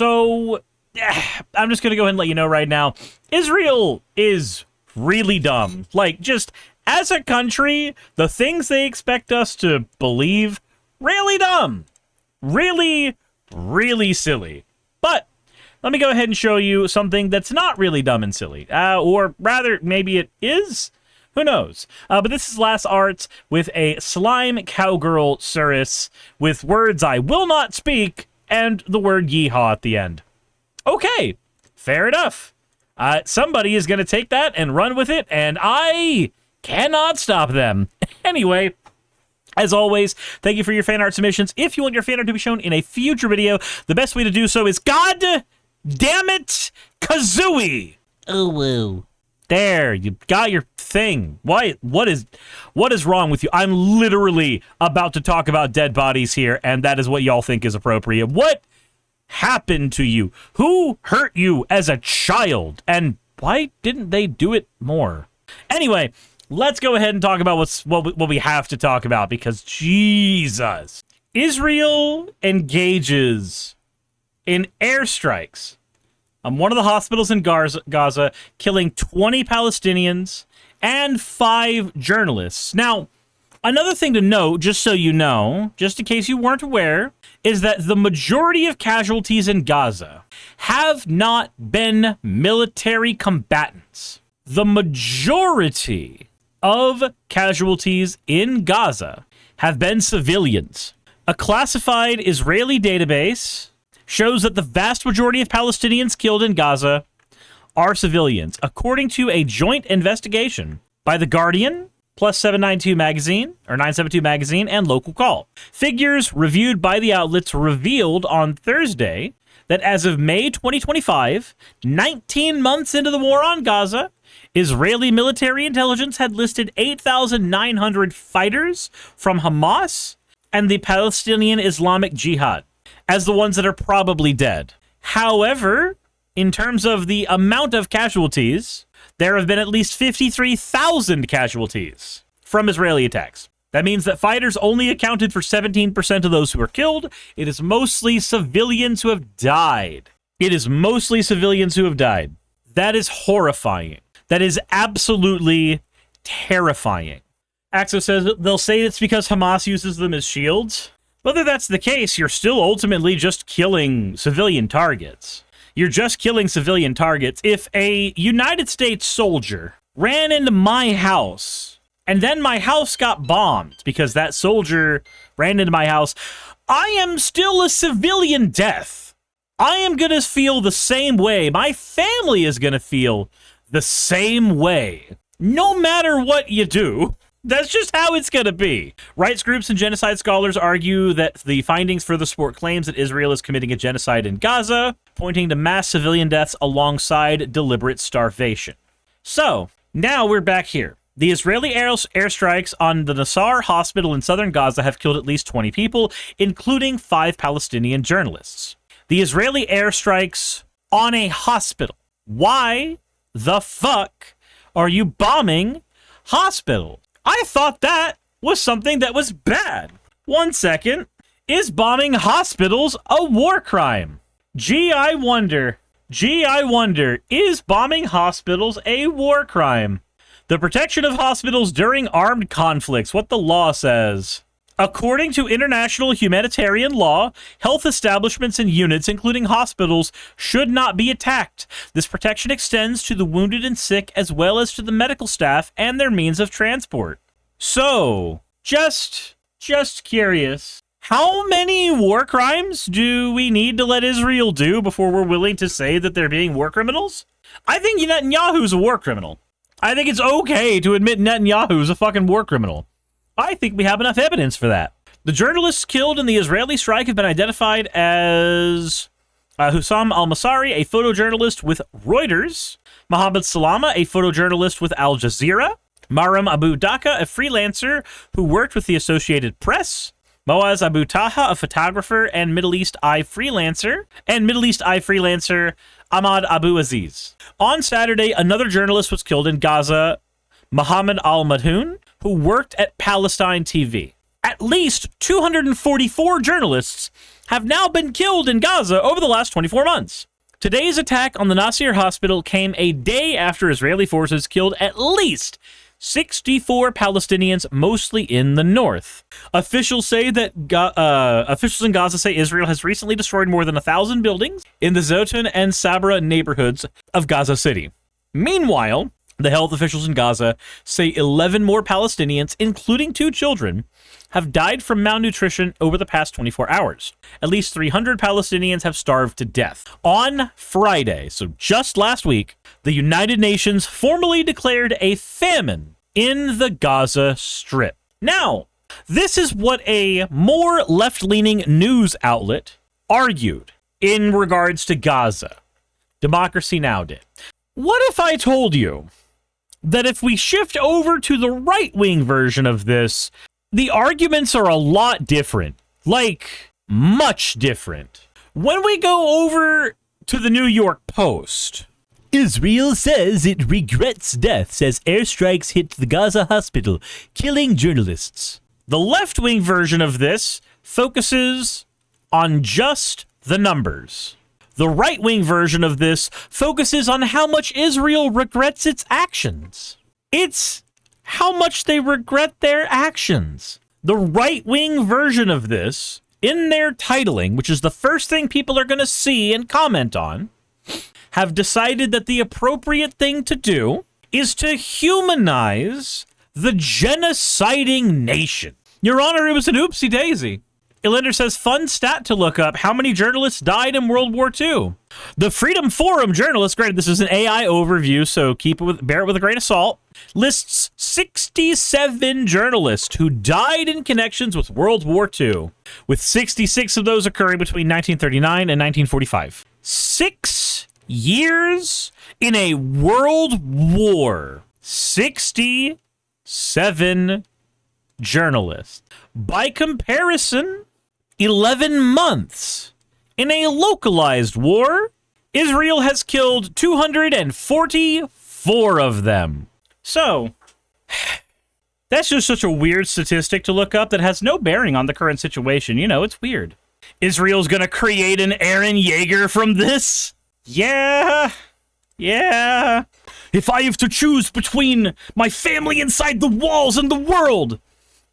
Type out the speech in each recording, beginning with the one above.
So, I'm just going to go ahead and let you know right now, Israel is really dumb. Like, just as a country, the things they expect us to believe, really dumb. Really, really silly. But let me go ahead and show you something that's not really dumb and silly. Or rather, maybe it is. Who knows? But this is Last Arts with a slime cowgirl Suris with words I will not speak and the word yeehaw at the end. Okay, fair enough. Somebody is going to take that and run with it, and I cannot stop them. Anyway, as always, thank you for your fan art submissions. If you want your fan art to be shown in a future video, the best way to do so is God damn it, Kazooie. Oh, woo. There, you got your thing. Why? What is wrong with you? I'm literally about to talk about dead bodies here, and that is what y'all think is appropriate. What happened to you? Who hurt you as a child? And why didn't they do it more? Anyway, let's go ahead and talk about what we have to talk about, because Jesus. Israel engages in airstrikes on one of the hospitals in Gaza, killing 20 Palestinians and 5 journalists. Now, another thing to note, just so you know, just in case you weren't aware, is that the majority of casualties in Gaza have not been military combatants. The majority of casualties in Gaza have been civilians. A classified Israeli database shows that the vast majority of Palestinians killed in Gaza are civilians, according to a joint investigation by The Guardian, Plus 792 magazine, or 972 magazine, and Local Call. Figures reviewed by the outlets revealed on Thursday that as of May 2025, 19 months into the war on Gaza, Israeli military intelligence had listed 8,900 fighters from Hamas and the Palestinian Islamic Jihad as the ones that are probably dead. However, in terms of the amount of casualties, there have been at least 53,000 casualties from Israeli attacks. That means that fighters only accounted for 17% of those who were killed. It is mostly civilians who have died. That is horrifying. That is absolutely terrifying. Axo says they'll say it's because Hamas uses them as shields. Whether that's the case, you're still ultimately just killing civilian targets. You're just killing civilian targets. If a United States soldier ran into my house and then my house got bombed because that soldier ran into my house, I am still a civilian death. I am going to feel the same way. My family is going to feel the same way. No matter what you do. That's just how it's going to be. Rights groups and genocide scholars argue that the findings further support claims that Israel is committing a genocide in Gaza, pointing to mass civilian deaths alongside deliberate starvation. So, now we're back here. The Israeli airstrikes on the Nasser hospital in southern Gaza have killed at least 20 people, including 5 Palestinian journalists. The Israeli airstrikes on a hospital. Why the fuck are you bombing hospitals? I thought that was something that was bad. 1 second. Is bombing hospitals a war crime? Gee, I wonder. Is bombing hospitals a war crime? The protection of hospitals during armed conflicts, what the law says. According to international humanitarian law, health establishments and units, including hospitals, should not be attacked. This protection extends to the wounded and sick, as well as to the medical staff and their means of transport. So, just curious, how many war crimes do we need to let Israel do before we're willing to say that they're being war criminals? I think Netanyahu's a war criminal. I think it's okay to admit Netanyahu's a fucking war criminal. I think we have enough evidence for that. The journalists killed in the Israeli strike have been identified as Hussam al-Masari, a photojournalist with Reuters, Mohammed Salama, a photojournalist with Al Jazeera, Maram Abu Dhaka, a freelancer who worked with the Associated Press, Moaz Abu Taha, a photographer and Middle East Eye freelancer, Ahmad Abu Aziz. On Saturday, another journalist was killed in Gaza, Mohammed Al-Madhoun, who worked at Palestine TV. At least 244 journalists have now been killed in Gaza over the last 24 months. Today's attack on the Nasser hospital came a day after Israeli forces killed at least 64 Palestinians, mostly in the north. Officials in Gaza say Israel has recently destroyed more than 1,000 buildings in the Zaytun and Sabra neighborhoods of Gaza City. Meanwhile, the health officials in Gaza say 11 more Palestinians, including 2 children, have died from malnutrition over the past 24 hours. At least 300 Palestinians have starved to death. On Friday, so just last week, the United Nations formally declared a famine in the Gaza Strip. Now, this is what a more left-leaning news outlet argued in regards to Gaza. Democracy Now! Did. What if I told you that if we shift over to the right-wing version of this, the arguments are a lot different, like much different. When we go over to the New York Post, Israel says it regrets deaths as airstrikes hit the Gaza hospital, killing journalists. The left-wing version of this focuses on just the numbers. The right-wing version of this focuses on how much Israel regrets its actions. It's how much they regret their actions. The right-wing version of this, in their titling, which is the first thing people are going to see and comment on, have decided that the appropriate thing to do is to humanize the genociding nation. Your Honor, it was an oopsie-daisy. Elander says, fun stat to look up. How many journalists died in World War II? The Freedom Forum journalist, granted this is an AI overview, so bear it with a grain of salt, lists 67 journalists who died in connections with World War II, with 66 of those occurring between 1939 and 1945. 6 years in a world war. 67 journalists. By comparison, 11 months in a localized war, Israel has killed 244 of them. So, that's just such a weird statistic to look up that has no bearing on the current situation. You know, it's weird. Israel's gonna create an Eren Yeager from this? Yeah. If I have to choose between my family inside the walls and the world,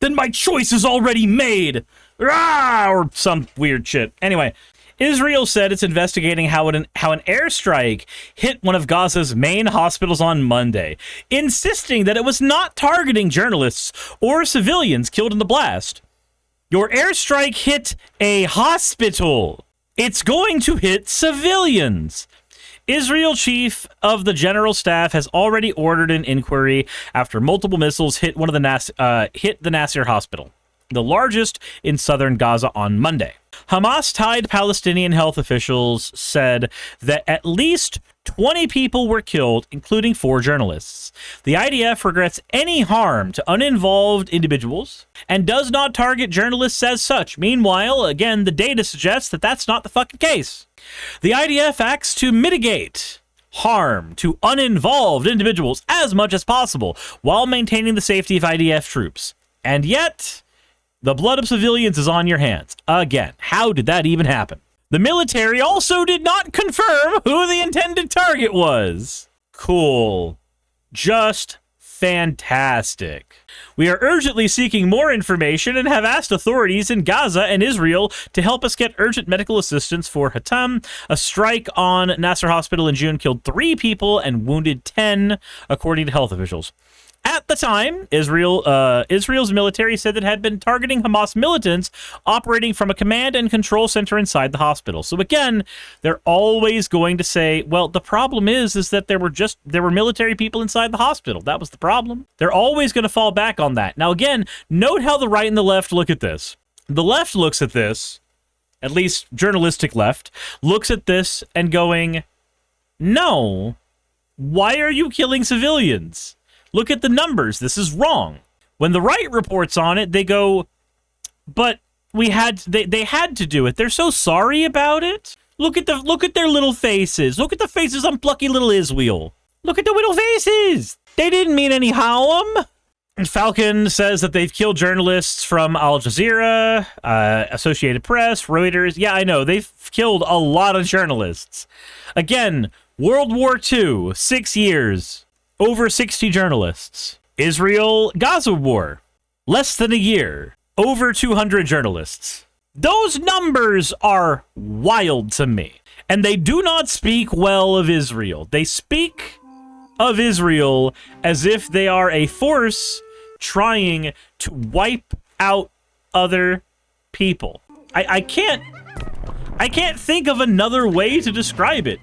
then my choice is already made. Rah! Or some weird shit. Anyway, Israel said it's investigating how an airstrike hit one of Gaza's main hospitals on Monday, insisting that it was not targeting journalists or civilians killed in the blast. Your airstrike hit a hospital. It's going to hit civilians. Israel chief of the general staff has already ordered an inquiry after multiple missiles hit the Nasser hospital, the largest in southern Gaza, on Monday. Hamas-tied Palestinian health officials said that at least 20 people were killed, including 4 journalists. The IDF regrets any harm to uninvolved individuals and does not target journalists as such. Meanwhile, again, the data suggests that that's not the fucking case. The IDF acts to mitigate harm to uninvolved individuals as much as possible while maintaining the safety of IDF troops. And yet, the blood of civilians is on your hands. Again, how did that even happen? The military also did not confirm who the intended target was. Cool. Just fantastic. We are urgently seeking more information and have asked authorities in Gaza and Israel to help us get urgent medical assistance for Hatam. A strike on Nasser Hospital in June killed 3 people and wounded 10, according to health officials. At the time, Israel's military said that it had been targeting Hamas militants operating from a command and control center inside the hospital. So again, they're always going to say, well, the problem is that there were military people inside the hospital. That was the problem. They're always going to fall back on that. Now again, note how the right and the left look at this. The left looks at this, at least journalistic left, looks at this and going, no, why are you killing civilians? Look at the numbers. This is wrong. When the right reports on it, they go, but they had to do it. They're so sorry about it. Look at their little faces. Look at the faces on plucky little Israel. Look at the little faces. They didn't mean any harm. Falcon says that they've killed journalists from Al Jazeera, Associated Press, Reuters. Yeah, I know. They've killed a lot of journalists. Again, World War II, 6 years, over 60 journalists. Israel-Gaza war, less than a year, over 200 journalists. Those numbers are wild to me. And they do not speak well of Israel. They speak of Israel as if they are a force trying to wipe out other people. I can't think of another way to describe it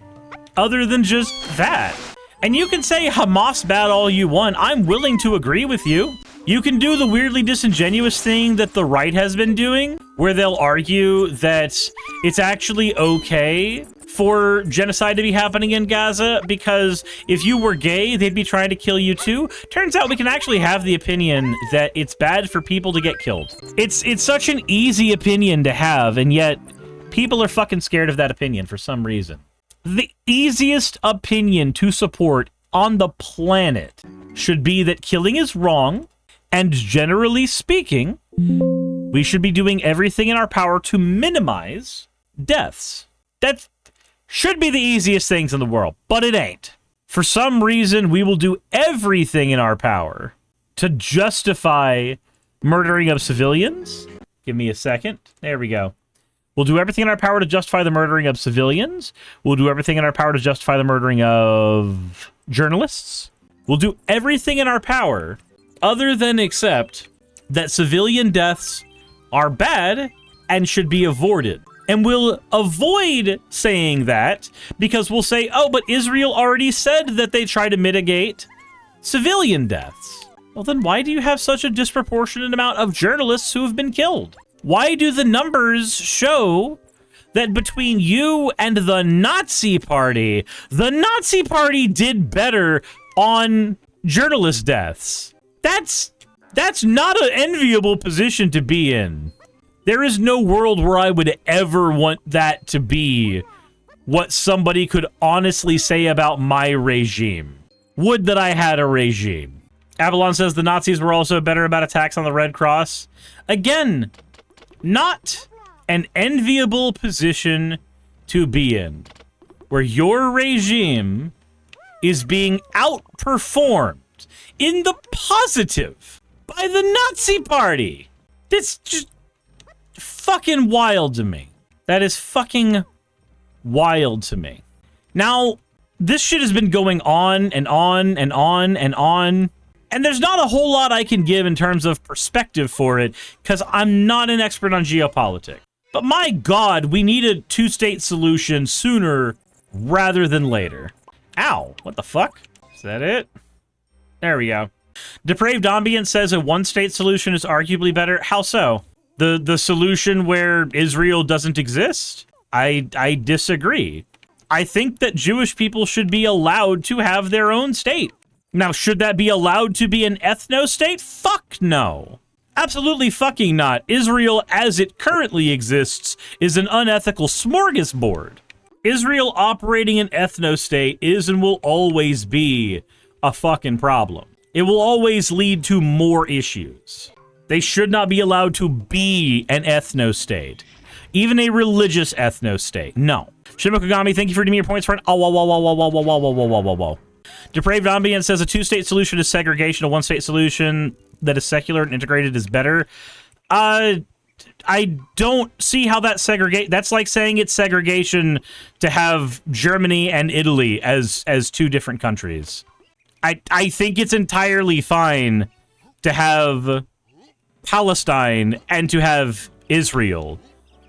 other than just that. And you can say Hamas bad all you want. I'm willing to agree with you. You can do the weirdly disingenuous thing that the right has been doing, where they'll argue that it's actually okay for genocide to be happening in Gaza because if you were gay, they'd be trying to kill you too. Turns out we can actually have the opinion that it's bad for people to get killed. It's such an easy opinion to have, and yet people are fucking scared of that opinion for some reason. The easiest opinion to support on the planet should be that killing is wrong, and generally speaking, we should be doing everything in our power to minimize deaths. That should be the easiest things in the world, but it ain't. For some reason, we will do everything in our power to justify murdering of civilians. Give me a second. There we go. We'll do everything in our power to justify the murdering of civilians. We'll do everything in our power to justify the murdering of journalists. We'll do everything in our power other than accept that civilian deaths are bad and should be avoided. And we'll avoid saying that because we'll say, oh, but Israel already said that they try to mitigate civilian deaths. Well, then why do you have such a disproportionate amount of journalists who have been killed? Why do the numbers show that between you and the Nazi Party did better on journalist deaths? That's not an enviable position to be in. There is no world where I would ever want that to be what somebody could honestly say about my regime. Would that I had a regime. Avalon says the Nazis were also better about attacks on the Red Cross. Again, not an enviable position to be in, where your regime is being outperformed in the positive by the Nazi Party. That's just fucking wild to me. That is fucking wild to me. Now, this shit has been going on and on and on and on. And there's not a whole lot I can give in terms of perspective for it, because I'm not an expert on geopolitics. But my God, we need a two-state solution sooner rather than later. Ow, what the fuck? Is that it? There we go. Depraved Ambient says a one-state solution is arguably better. How so? The solution where Israel doesn't exist? I disagree. I think that Jewish people should be allowed to have their own state. Now, should that be allowed to be an ethno-state? Fuck no. Absolutely fucking not. Israel, as it currently exists, is an unethical smorgasbord. Israel operating an ethno-state is and will always be a fucking problem. It will always lead to more issues. They should not be allowed to be an ethno-state. Even a religious ethno-state. No. Shimokagami, thank you for redeeming your points for an Depraved Ambient says a two-state solution is segregation. A one-state solution that is secular and integrated is better. I don't see how that segregate. That's like saying it's segregation to have Germany and Italy as two different countries. I think it's entirely fine to have Palestine and to have Israel.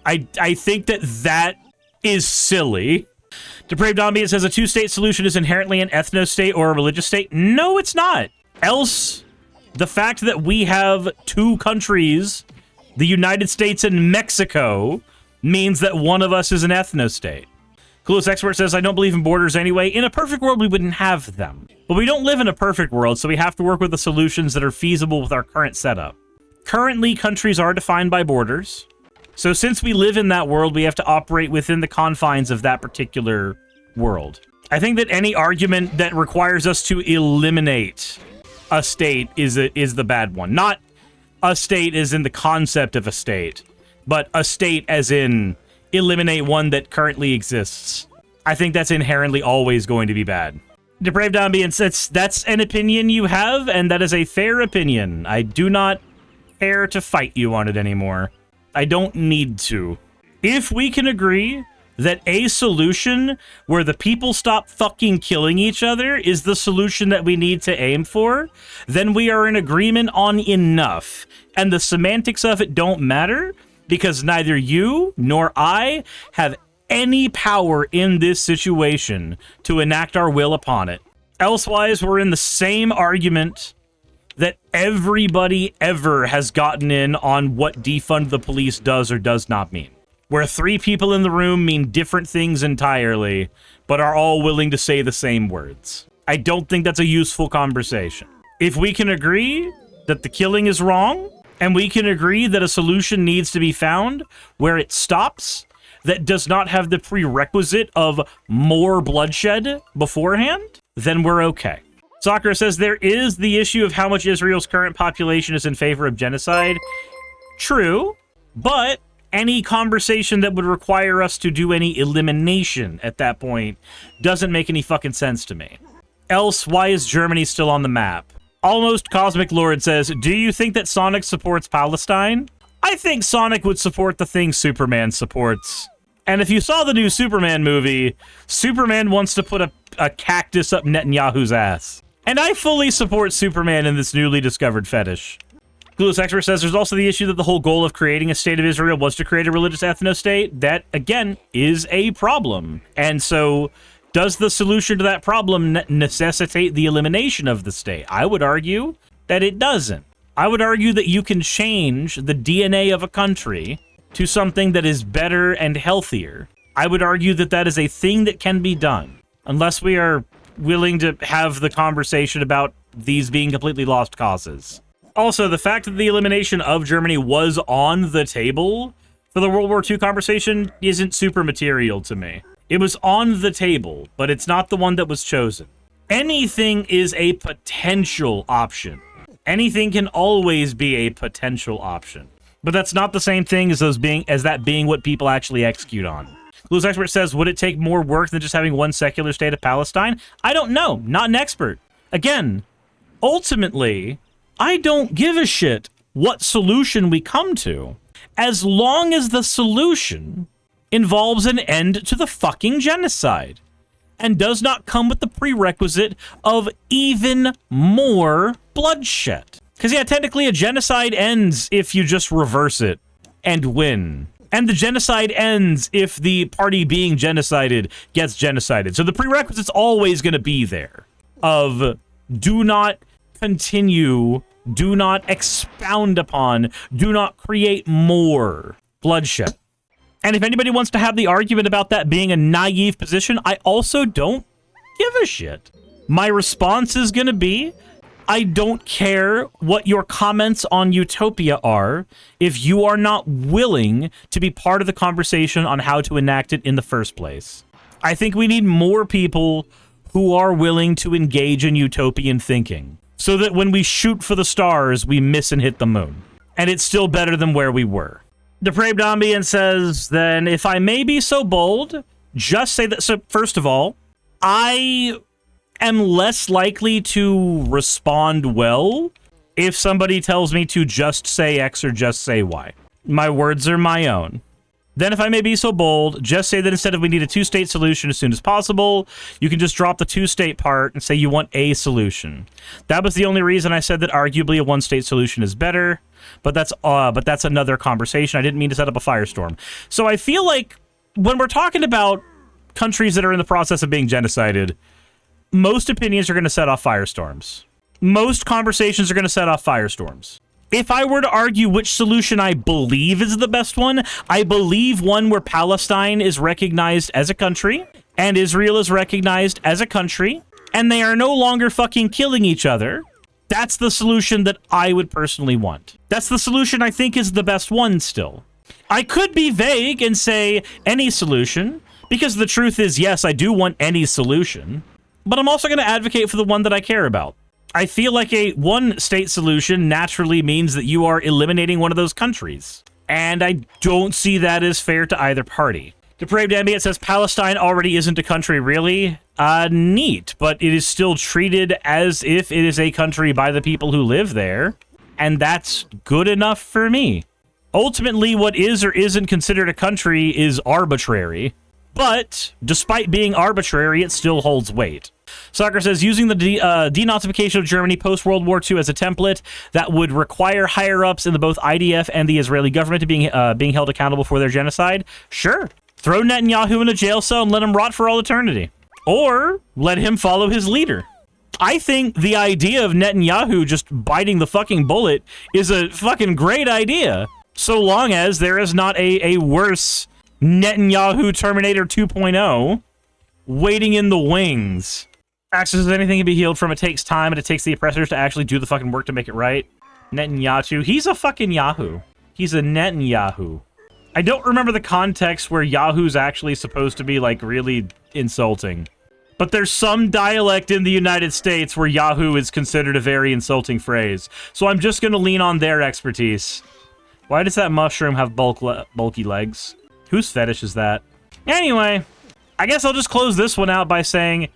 I think that is silly. Depraved Ambient says a two-state solution is inherently an ethno-state or a religious state. No, it's not. Else, the fact that we have two countries, the United States and Mexico, means that one of us is an ethno-state. Coolest Expert says, I don't believe in borders anyway. In a perfect world, we wouldn't have them. But we don't live in a perfect world, so we have to work with the solutions that are feasible with our current setup. Currently, countries are defined by borders. So since we live in that world, we have to operate within the confines of that particular world. I think that any argument that requires us to eliminate a state is the bad one. Not a state as in the concept of a state, but a state as in eliminate one that currently exists. I think that's inherently always going to be bad. Depraved Ambience, that's an opinion you have, and that is a fair opinion. I do not care to fight you on it anymore. I don't need to. If we can agree that a solution where the people stop fucking killing each other is the solution that we need to aim for, then we are in agreement on enough. And the semantics of it don't matter, because neither you nor I have any power in this situation to enact our will upon it. Elsewise, we're in the same argument that everybody ever has gotten in on what defund the police does or does not mean. Where 3 people in the room mean different things entirely, but are all willing to say the same words. I don't think that's a useful conversation. If we can agree that the killing is wrong, and we can agree that a solution needs to be found where it stops, that does not have the prerequisite of more bloodshed beforehand, then we're okay. Sakura says there is the issue of how much Israel's current population is in favor of genocide. True, but any conversation that would require us to do any elimination at that point doesn't make any fucking sense to me. Else, why is Germany still on the map? Almost Cosmic Lord says, do you think that Sonic supports Palestine? I think Sonic would support the thing Superman supports. And if you saw the new Superman movie, Superman wants to put a cactus up Netanyahu's ass. And I fully support Superman in this newly discovered fetish. Clueless Expert says there's also the issue that the whole goal of creating a state of Israel was to create a religious ethno-state. That, again, is a problem. And so, does the solution to that problem necessitate the elimination of the state? I would argue that it doesn't. I would argue that you can change the DNA of a country to something that is better and healthier. I would argue that that is a thing that can be done, unless we are willing to have the conversation about these being completely lost causes. Also, the fact that the elimination of Germany was on the table for the World War II conversation isn't super material to me. It was on the table, but it's not the one that was chosen. Anything is a potential option. Anything can always be a potential option. But that's not the same thing as that being what people actually execute on. Clueless Expert says, would it take more work than just having one secular state of Palestine? I don't know. Not an expert. Again, ultimately, I don't give a shit what solution we come to, as long as the solution involves an end to the fucking genocide and does not come with the prerequisite of even more bloodshed. Because, yeah, technically a genocide ends if you just reverse it and win. And the genocide ends if the party being genocided gets genocided. So the prerequisite's always going to be there of do not continue, do not expound upon, do not create more bloodshed. And if anybody wants to have the argument about that being a naive position, I also don't give a shit. My response is going to be, I don't care what your comments on Utopia are if you are not willing to be part of the conversation on how to enact it in the first place. I think we need more people who are willing to engage in utopian thinking so that when we shoot for the stars, we miss and hit the moon. And it's still better than where we were. Depraved Ambience says, then if I may be so bold, just say that. So first of all, I am less likely to respond well if somebody tells me to just say X or just say Y. My words are my own. Then if I may be so bold, just say that instead of we need a two-state solution as soon as possible, you can just drop the two-state part and say you want a solution. That was the only reason I said that arguably a one-state solution is better, but that's another conversation. I didn't mean to set up a firestorm. So I feel like when we're talking about countries that are in the process of being genocided, most opinions are going to set off firestorms. Most conversations are going to set off firestorms. If I were to argue which solution I believe is the best one, I believe one where Palestine is recognized as a country, and Israel is recognized as a country, and they are no longer fucking killing each other. That's the solution that I would personally want. That's the solution I think is the best one still. I could be vague and say any solution, because the truth is, yes, I do want any solution. But I'm also going to advocate for the one that I care about. I feel like a one-state solution naturally means that you are eliminating one of those countries. And I don't see that as fair to either party. Depraved Ambient says Palestine already isn't a country, really? Neat, but it is still treated as if it is a country by the people who live there, and that's good enough for me. Ultimately, what is or isn't considered a country is arbitrary, but despite being arbitrary, it still holds weight. Soccer says, using the denazification of Germany post-World War II as a template, that would require higher-ups in the both IDF and the Israeli government to being held accountable for their genocide? Sure. Throw Netanyahu in a jail cell and let him rot for all eternity. Or let him follow his leader. I think the idea of Netanyahu just biting the fucking bullet is a fucking great idea, so long as there is not a worse Netanyahu Terminator 2.0 waiting in the wings. Axis says anything can be healed from. It takes time, and it takes the oppressors to actually do the fucking work to make it right. Netanyahu. He's a fucking Yahoo. He's a Netanyahu. I don't remember the context where Yahoo's actually supposed to be, like, really insulting. But there's some dialect in the United States where Yahoo is considered a very insulting phrase. So I'm just going to lean on their expertise. Why does that mushroom have bulky legs? Whose fetish is that? Anyway, I guess I'll just close this one out by saying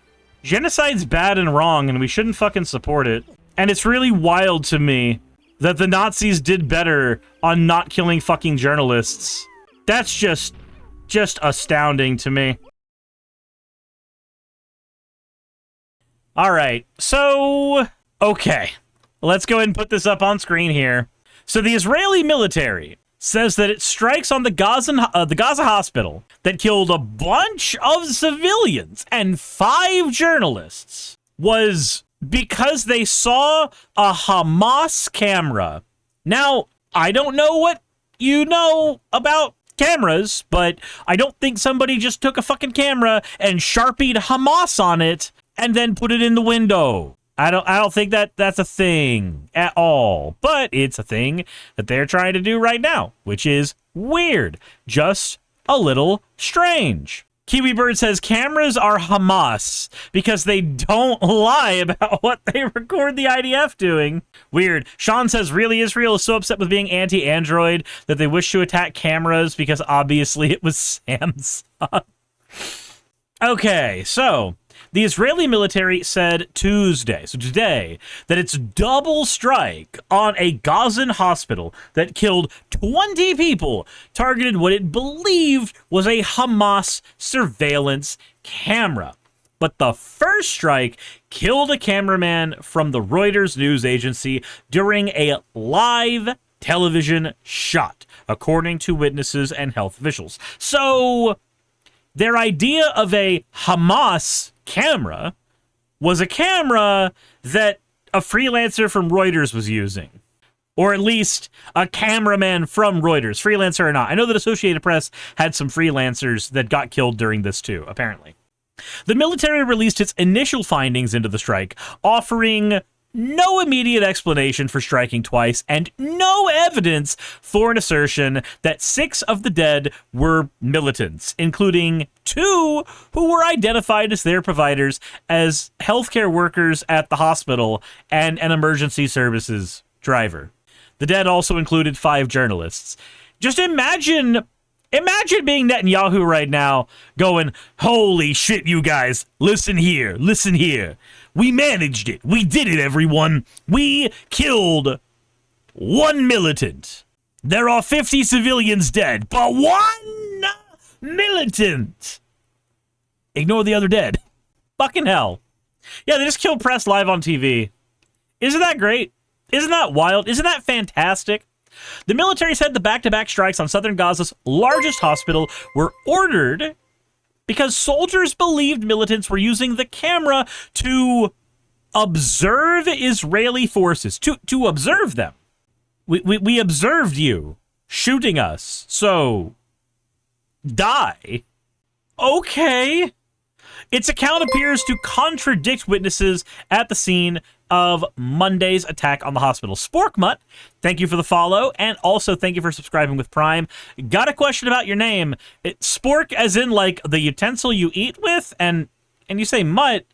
genocide's bad and wrong, and we shouldn't fucking support it. And it's really wild to me that the Nazis did better on not killing fucking journalists. That's just astounding to me. All right, so, okay. Let's go ahead and put this up on screen here. So the Israeli military says that it strikes on the Gaza hospital that killed a bunch of civilians and 5 journalists was because they saw a Hamas camera. Now, I don't know what you know about cameras, but I don't think somebody just took a fucking camera and Sharpied Hamas on it and then put it in the window. I don't think that's a thing at all, but it's a thing that they're trying to do right now, which is weird, just a little strange. Kiwi Bird says cameras are Hamas because they don't lie about what they record the IDF doing. Weird. Sean says, really, Israel is so upset with being anti-Android that they wish to attack cameras because obviously it was Samsung. Okay, so the Israeli military said Tuesday, so today, that its double strike on a Gazan hospital that killed 20 people targeted what it believed was a Hamas surveillance camera. But the first strike killed a cameraman from the Reuters news agency during a live television shot, according to witnesses and health officials. So their idea of a Hamas camera was a camera that a freelancer from Reuters was using. Or at least a cameraman from Reuters, freelancer or not. I know that Associated Press had some freelancers that got killed during this too, apparently. The military released its initial findings into the strike, offering no immediate explanation for striking twice, and no evidence for an assertion that 6 of the dead were militants, including 2 who were identified as their providers as healthcare workers at the hospital and an emergency services driver. The dead also included 5 journalists. Just imagine being Netanyahu right now going, holy shit, you guys, listen here. We managed it. We did it, everyone. We killed 1 militant. There are 50 civilians dead, but 1 militant. Ignore the other dead. Fucking hell. Yeah, they just killed press live on TV. Isn't that great? Isn't that wild? Isn't that fantastic? The military said the back-to-back strikes on southern Gaza's largest hospital were ordered because soldiers believed militants were using the camera to observe Israeli forces, to observe them. We observed you shooting us, so die. Okay. Its account appears to contradict witnesses at the scene of Monday's attack on the hospital. Sporkmutt, thank you for the follow, and also thank you for subscribing with Prime. Got a question about your name. Spork as in, like, the utensil you eat with, and you say mutt.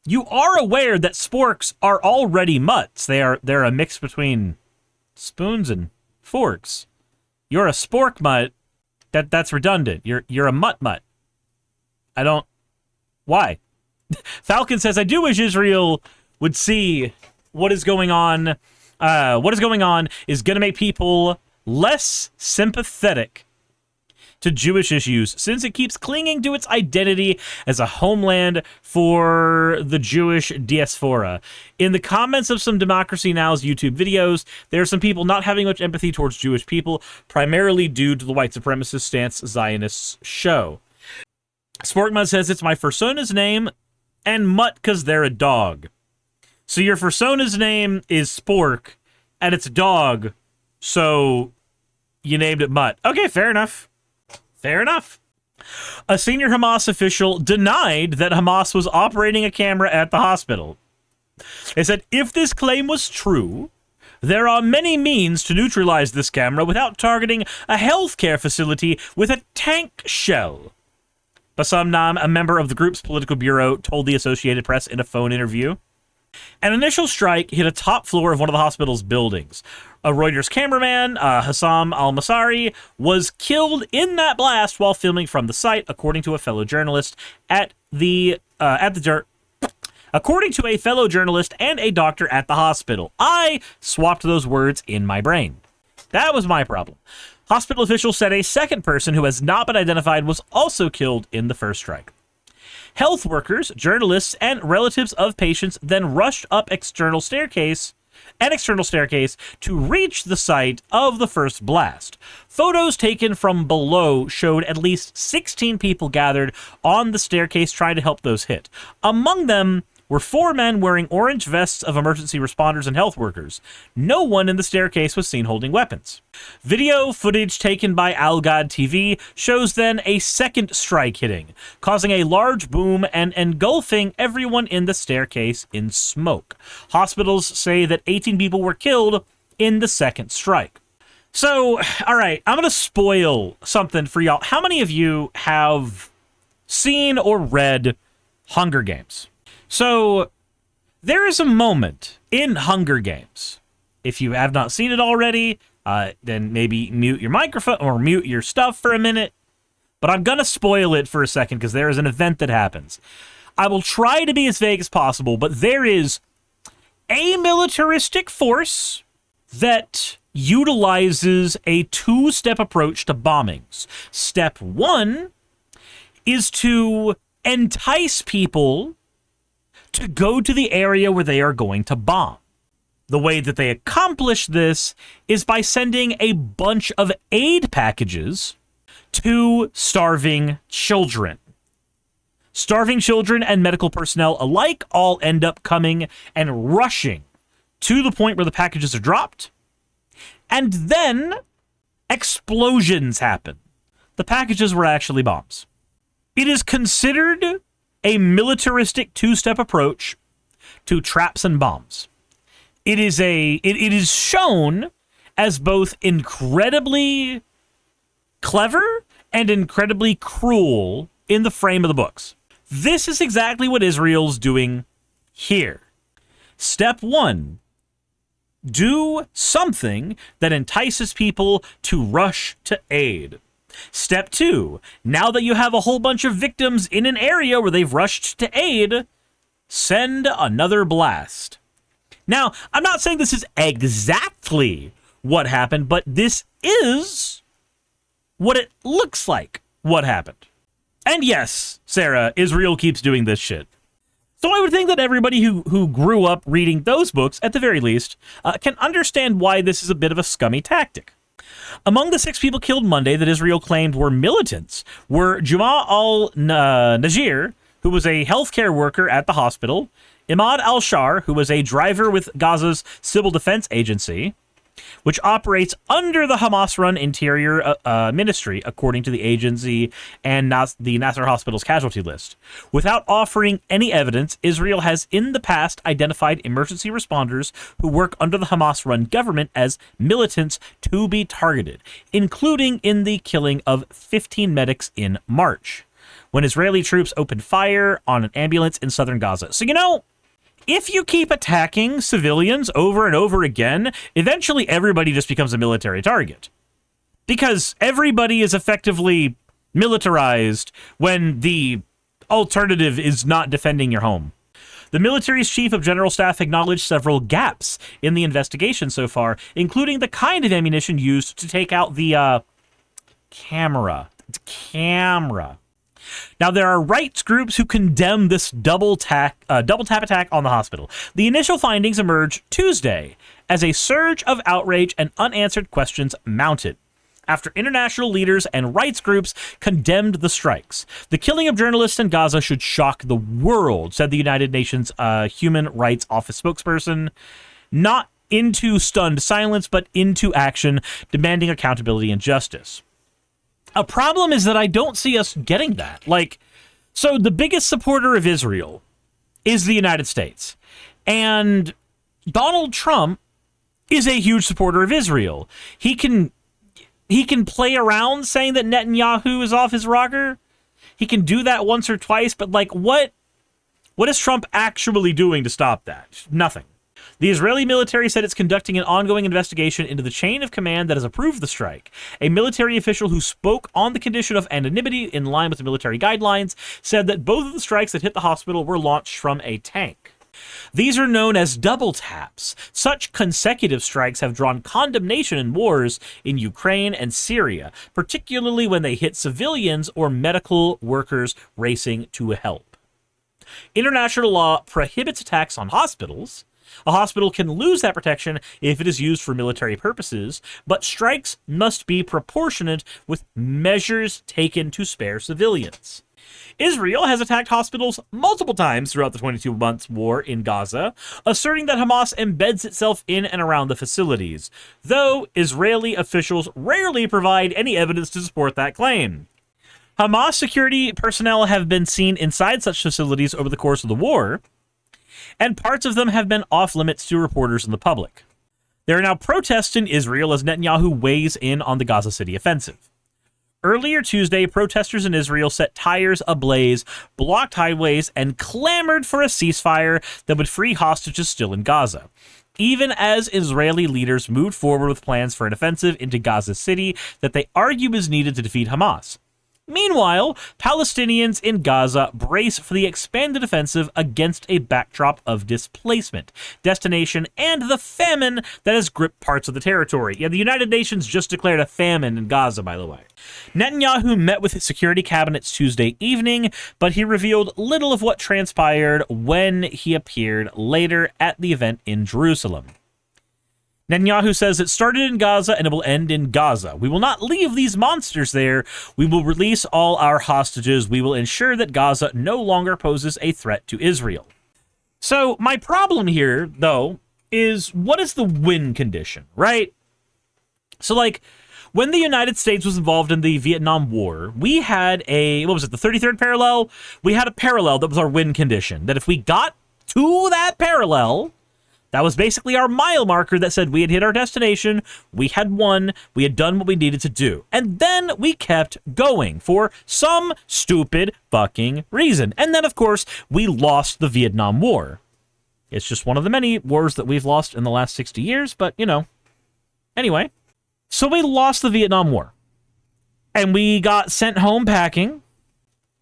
you are aware that sporks are already mutts. They're a mix between spoons and forks. You're a spork mutt. That's redundant. You're a mutt. I don't. Why? Falcon says, I do wish Israel would see what is going on. What is going on is going to make people less sympathetic to Jewish issues, since it keeps clinging to its identity as a homeland for the Jewish diaspora. In the comments of some Democracy Now's YouTube videos, there are some people not having much empathy towards Jewish people, primarily due to the white supremacist stance Zionists show. Sporkmud says, it's my persona's name, and mutt because they're a dog. So your persona's name is Spork, and it's a dog, so you named it mutt. Okay, fair enough. Fair enough. A senior Hamas official denied that Hamas was operating a camera at the hospital. They said, if this claim was true, there are many means to neutralize this camera without targeting a healthcare facility with a tank shell. Bassam Nam, a member of the group's political bureau, told the Associated Press in a phone interview. An initial strike hit a top floor of one of the hospital's buildings. A Reuters cameraman, Hassam Al-Masari, was killed in that blast while filming from the site, according to a fellow journalist according to a fellow journalist and a doctor at the hospital. I swapped those words in my brain. That was my problem. Hospital officials said a second person who has not been identified was also killed in the first strike. Health workers, journalists, and relatives of patients then rushed up an external staircase to reach the site of the first blast. Photos taken from below showed at least 16 people gathered on the staircase trying to help those hit. Among them were 4 men wearing orange vests of emergency responders and health workers. No one in the staircase was seen holding weapons. Video footage taken by Al Ghad TV shows then a second strike hitting, causing a large boom and engulfing everyone in the staircase in smoke. Hospitals say that 18 people were killed in the second strike. So, all right, I'm going to spoil something for y'all. How many of you have seen or read Hunger Games? So, there is a moment in Hunger Games. If you have not seen it already, then maybe mute your microphone or mute your stuff for a minute. But I'm going to spoil it for a second because there is an event that happens. I will try to be as vague as possible, but there is a militaristic force that utilizes a 2-step approach to bombings. Step 1 is to entice people to go to the area where they are going to bomb. The way that they accomplish this is by sending a bunch of aid packages to starving children. Starving children and medical personnel alike all end up coming and rushing to the point where the packages are dropped, and then explosions happen. The packages were actually bombs. It is considered a militaristic 2-step approach to traps and bombs. It is shown as both incredibly clever and incredibly cruel in the frame of the books. This is exactly what Israel's doing here. Step 1, do something that entices people to rush to aid. Step 2, now that you have a whole bunch of victims in an area where they've rushed to aid, send another blast. Now, I'm not saying this is exactly what happened, but this is what it looks like what happened. And yes, Sarah, Israel keeps doing this shit. So I would think that everybody who grew up reading those books, at the very least, can understand why this is a bit of a scummy tactic. Among the 6 people killed Monday that Israel claimed were militants were Juma al-Najir, who was a healthcare worker at the hospital, Imad al-Shar, who was a driver with Gaza's Civil Defense Agency, which operates under the Hamas-run Interior Ministry, according to the agency and the Nasser Hospital's casualty list. Without offering any evidence, Israel has in the past identified emergency responders who work under the Hamas-run government as militants to be targeted, including in the killing of 15 medics in March. when Israeli troops opened fire on an ambulance in southern Gaza. So, you know, if you keep attacking civilians over and over again, eventually everybody just becomes a military target. Because everybody is effectively militarized when the alternative is not defending your home. The military's chief of general staff acknowledged several gaps in the investigation so far, including the kind of ammunition used to take out the camera. It's camera. Now, there are rights groups who condemn this double tap attack on the hospital. The initial findings emerged Tuesday as a surge of outrage and unanswered questions mounted after international leaders and rights groups condemned the strikes. The killing of journalists in Gaza should shock the world, said the United Nations Human Rights Office spokesperson, not into stunned silence, but into action, demanding accountability and justice. A problem is that I don't see us getting that. So the biggest supporter of Israel is the United States. And Donald Trump is a huge supporter of Israel. He can play around saying that Netanyahu is off his rocker. He can do that once or twice, but what is Trump actually doing to stop that? Nothing. The Israeli military said it's conducting an ongoing investigation into the chain of command that has approved the strike. A military official who spoke on the condition of anonymity in line with the military guidelines said that both of the strikes that hit the hospital were launched from a tank. These are known as double taps. Such consecutive strikes have drawn condemnation in wars in Ukraine and Syria, particularly when they hit civilians or medical workers racing to help. International law prohibits attacks on hospitals. A hospital can lose that protection if it is used for military purposes, but strikes must be proportionate with measures taken to spare civilians. Israel has attacked hospitals multiple times throughout the 22 months war in Gaza, asserting that Hamas embeds itself in and around the facilities, though Israeli officials rarely provide any evidence to support that claim. Hamas security personnel have been seen inside such facilities over the course of the war, and parts of them have been off-limits to reporters and the public. There are now protests in Israel as Netanyahu weighs in on the Gaza City offensive. Earlier Tuesday, protesters in Israel set tires ablaze, blocked highways, and clamored for a ceasefire that would free hostages still in Gaza, even as Israeli leaders moved forward with plans for an offensive into Gaza City that they argue is needed to defeat Hamas. Meanwhile, Palestinians in Gaza brace for the expanded offensive against a backdrop of displacement, destination, and the famine that has gripped parts of the territory. Yeah, the United Nations just declared a famine in Gaza, by the way. Netanyahu met with his security cabinets Tuesday evening, but he revealed little of what transpired when he appeared later at the event in Jerusalem. Netanyahu says it started in Gaza and it will end in Gaza. We will not leave these monsters there. We will release all our hostages. We will ensure that Gaza no longer poses a threat to Israel. So my problem here, though, is what is the win condition, right? So, when the United States was involved in the Vietnam War, we had the 33rd parallel? We had a parallel that was our win condition, that if we got to that parallel, that was basically our mile marker that said we had hit our destination, we had won, we had done what we needed to do. And then we kept going for some stupid fucking reason. And then, of course, we lost the Vietnam War. It's just one of the many wars that we've lost in the last 60 years, but, Anyway, so we lost the Vietnam War. And we got sent home packing.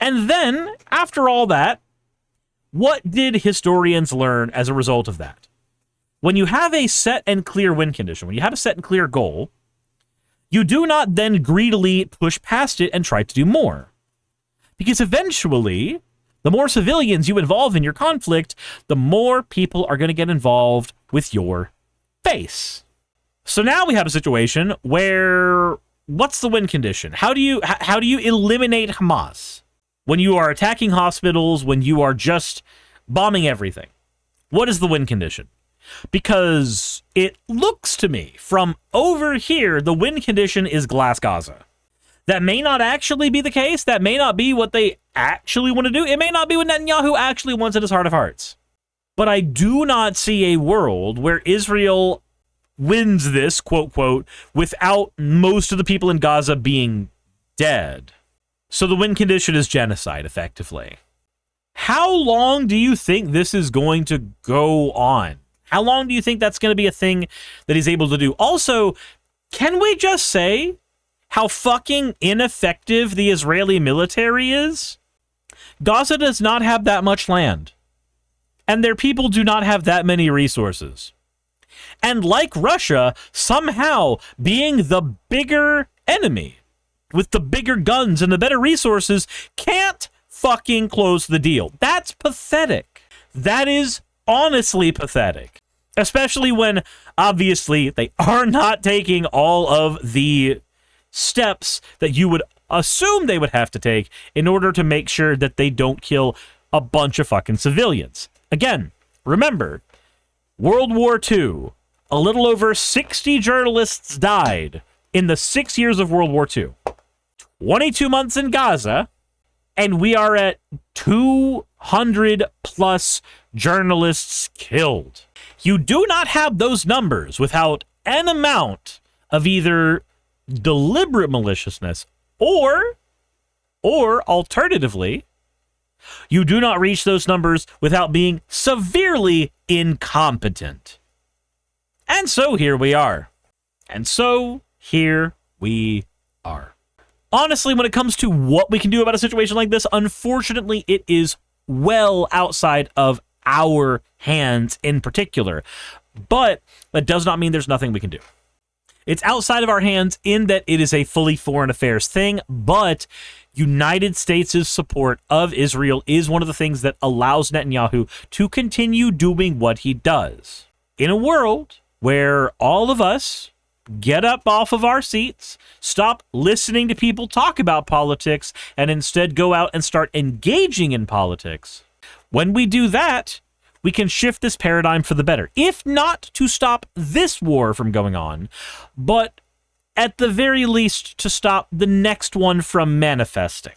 And then, after all that, what did historians learn as a result of that? When you have a set and clear win condition, when you have a set and clear goal, you do not then greedily push past it and try to do more. Because eventually, the more civilians you involve in your conflict, the more people are going to get involved with your face. So now we have a situation where, what's the win condition? How do you eliminate Hamas? When you are attacking hospitals, when you are just bombing everything, what is the win condition? Because it looks to me, from over here, the win condition is Glass Gaza. That may not actually be the case. That may not be what they actually want to do. It may not be what Netanyahu actually wants in his heart of hearts. But I do not see a world where Israel wins this, quote, quote, without most of the people in Gaza being dead. So the win condition is genocide, effectively. How long do you think this is going to go on? How long do you think that's going to be a thing that he's able to do? Also, can we just say how fucking ineffective the Israeli military is? Gaza does not have that much land, and their people do not have that many resources. And like Russia, somehow being the bigger enemy, with the bigger guns and the better resources, can't fucking close the deal. That's pathetic. That is honestly pathetic. Especially when, obviously, they are not taking all of the steps that you would assume they would have to take in order to make sure that they don't kill a bunch of fucking civilians. Again, remember, World War II, a little over 60 journalists died in the 6 years of World War II. 22 months in Gaza, and we are at 200 plus journalists killed. You do not have those numbers without an amount of either deliberate maliciousness or alternatively, you do not reach those numbers without being severely incompetent. And so here we are. Honestly, when it comes to what we can do about a situation like this, unfortunately, it is well outside of our hands in particular. But that does not mean there's nothing we can do. It's outside of our hands in that it is a fully foreign affairs thing, but United States' support of Israel is one of the things that allows Netanyahu to continue doing what he does. In a world where all of us get up off of our seats, stop listening to people talk about politics, and instead go out and start engaging in politics, when we do that, we can shift this paradigm for the better. If not to stop this war from going on, but at the very least to stop the next one from manifesting.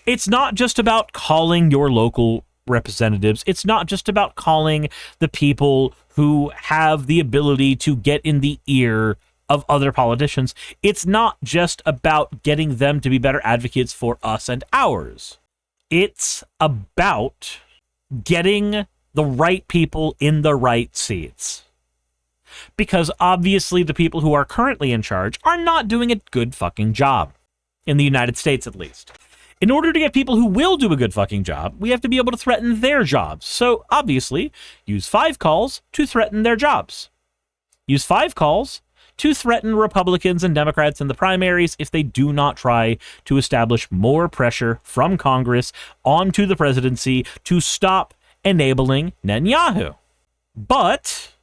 It's not just about calling your local representatives. It's not just about calling the people who have the ability to get in the ear of other politicians. It's not just about getting them to be better advocates for us and ours. It's about getting the right people in the right seats. Because obviously the people who are currently in charge are not doing a good fucking job. In the United States, at least. In order to get people who will do a good fucking job, we have to be able to threaten their jobs. So obviously, use 5 calls to threaten their jobs. Use 5 calls to threaten Republicans and Democrats in the primaries if they do not try to establish more pressure from Congress onto the presidency to stop enabling Netanyahu. But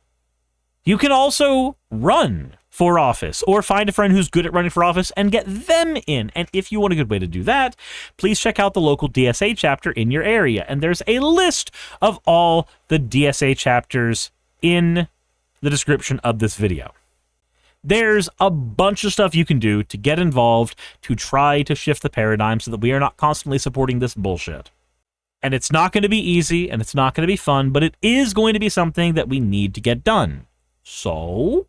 you can also run for office or find a friend who's good at running for office and get them in. And if you want a good way to do that, please check out the local DSA chapter in your area. And there's a list of all the DSA chapters in the description of this video. There's a bunch of stuff you can do to get involved to try to shift the paradigm so that we are not constantly supporting this bullshit. And it's not going to be easy and it's not going to be fun, but it is going to be something that we need to get done. So,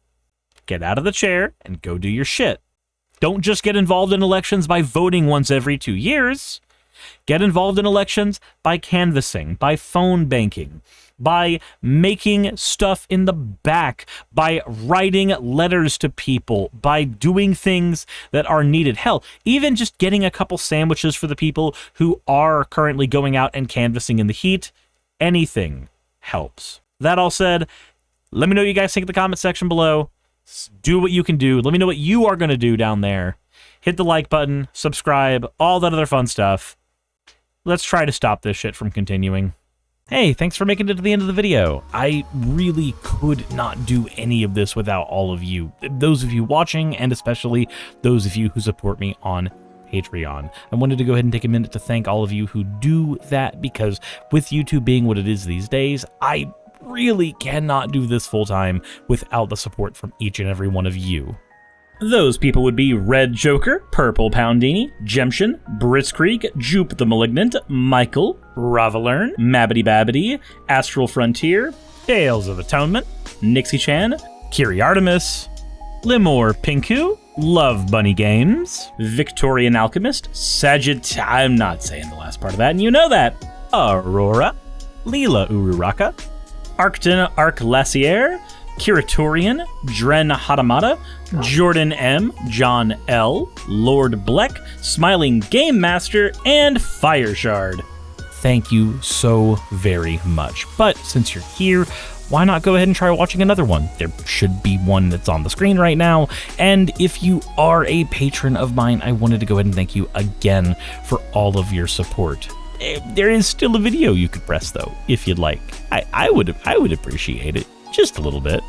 get out of the chair and go do your shit. Don't just get involved in elections by voting once every 2 years. Get involved in elections by canvassing, by phone banking, by making stuff in the back, by writing letters to people, by doing things that are needed. Hell, even just getting a couple sandwiches for the people who are currently going out and canvassing in the heat. Anything helps. That all said, let me know what you guys think in the comment section below. Do what you can do. Let me know what you are going to do down there. Hit the like button, subscribe, all that other fun stuff. Let's try to stop this shit from continuing. Hey, thanks for making it to the end of the video. I really could not do any of this without all of you. Those of you watching, and especially those of you who support me on Patreon. I wanted to go ahead and take a minute to thank all of you who do that, because with YouTube being what it is these days, I really cannot do this full-time without the support from each and every one of you. Those people would be Red Joker, Purple Poundini, Jemshin, Britzkrieg, Jupe the Malignant, Michael, Ravalern, Mabbity Babbity, Astral Frontier, Tales of Atonement, Nixie Chan, Kiri Artemis, Limor Pinku, Love Bunny Games, Victorian Alchemist, I'm not saying the last part of that, and you know that. Aurora, Leela Ururaka, Arcton Arclacier, Kiratorian, Dren Hadamata, Jordan M, John L, Lord Bleck, Smiling Game Master, and Fireshard. Thank you so very much. But since you're here, why not go ahead and try watching another one? There should be one that's on the screen right now. And if you are a patron of mine, I wanted to go ahead and thank you again for all of your support. There is still a video you could press though, if you'd like. I would appreciate it just a little bit.